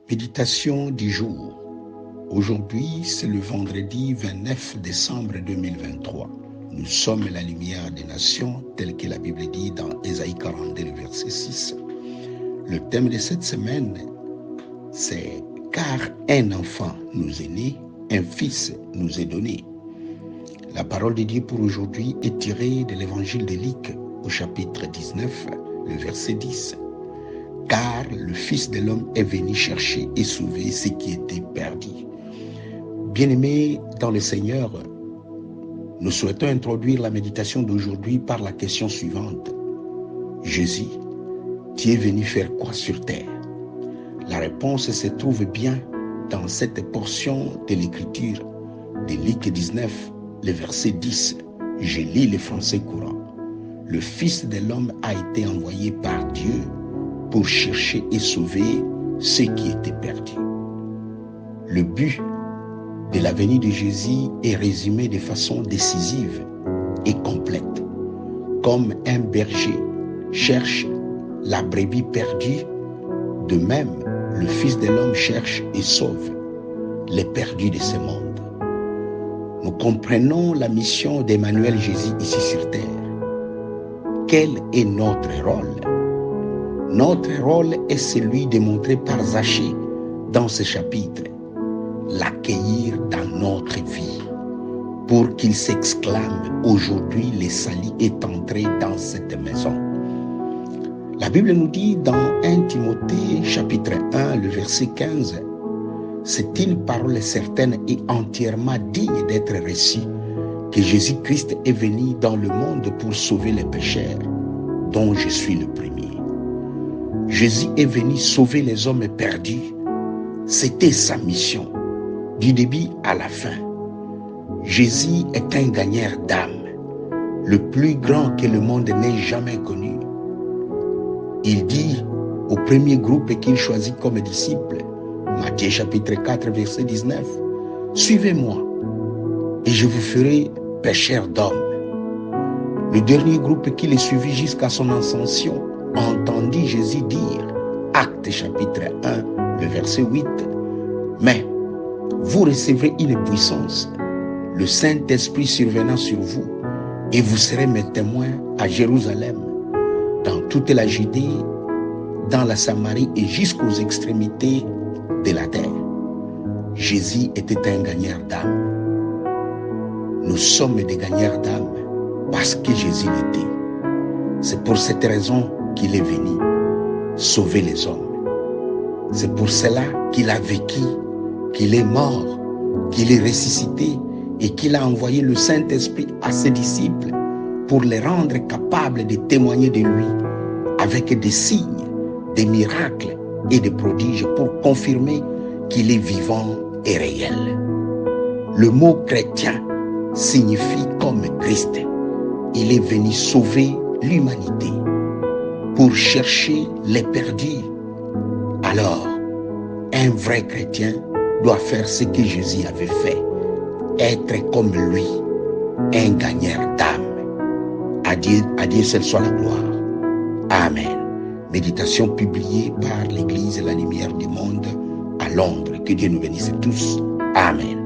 Méditation du jour. Aujourd'hui, c'est le vendredi 29 décembre 2023. Nous sommes la lumière des nations, tel que la Bible dit dans Ésaïe 42, le verset 6. Le thème de cette semaine, c'est « Car un enfant nous est né, un fils nous est donné ». La parole de Dieu pour aujourd'hui est tirée de l'évangile de Luc au chapitre 19, le verset 10. Car le Fils de l'homme est venu chercher et sauver ce qui était perdu. Bien-aimés dans le Seigneur, nous souhaitons introduire la méditation d'aujourd'hui par la question suivante. Jésus, tu es venu faire quoi sur terre? La réponse se trouve bien dans cette portion de l'écriture de Luc 19, le verset 10. Je lis le français courant. Le Fils de l'homme a été envoyé par Dieu pour chercher et sauver ce qui était perdu. Le but de la venue de Jésus est résumé de façon décisive et complète. Comme un berger cherche la brebis perdue, de même, le Fils de l'homme cherche et sauve les perdus de ce monde. Nous comprenons la mission d'Emmanuel Jésus ici sur terre. Quel est notre rôle? Notre rôle est celui démontré par Zachée dans ce chapitre, l'accueillir dans notre vie, pour qu'il s'exclame « Aujourd'hui, le salut est entré dans cette maison ». La Bible nous dit dans 1 Timothée chapitre 1, le verset 15, « C'est une parole certaine et entièrement digne d'être reçue, que Jésus-Christ est venu dans le monde pour sauver les pécheurs, dont je suis le premier. » Jésus est venu sauver les hommes perdus. C'était sa mission, du début à la fin. Jésus est un gagneur d'âme, le plus grand que le monde n'ait jamais connu. Il dit au premier groupe qu'il choisit comme disciple, Matthieu chapitre 4, verset 19, « Suivez-moi, et je vous ferai pécheurs d'hommes. » Le dernier groupe qui le suivit jusqu'à son ascension entendit Jésus dire, Actes chapitre 1, le verset 8, « Mais vous recevrez une puissance, le Saint-Esprit survenant sur vous, et vous serez mes témoins à Jérusalem, dans toute la Judée, dans la Samarie et jusqu'aux extrémités de la terre. » Jésus était un gagneur d'âme. Nous sommes des gagneurs d'âme parce que Jésus l'était. C'est pour cette raison qu'il est venu sauver les hommes. C'est pour cela qu'il a vécu, qu'il est mort, qu'il est ressuscité et qu'il a envoyé le Saint-Esprit à ses disciples pour les rendre capables de témoigner de lui avec des signes, des miracles et des prodiges pour confirmer qu'il est vivant et réel. Le mot chrétien signifie comme Christ. Il est venu sauver l'humanité pour chercher les perdus. Alors, un vrai chrétien doit faire ce que Jésus avait fait, être comme lui, un gagneur d'âme. À Dieu seul soit la gloire. Amen. Méditation publiée par l'Église La Lumière du Monde à Londres. Que Dieu nous bénisse tous. Amen.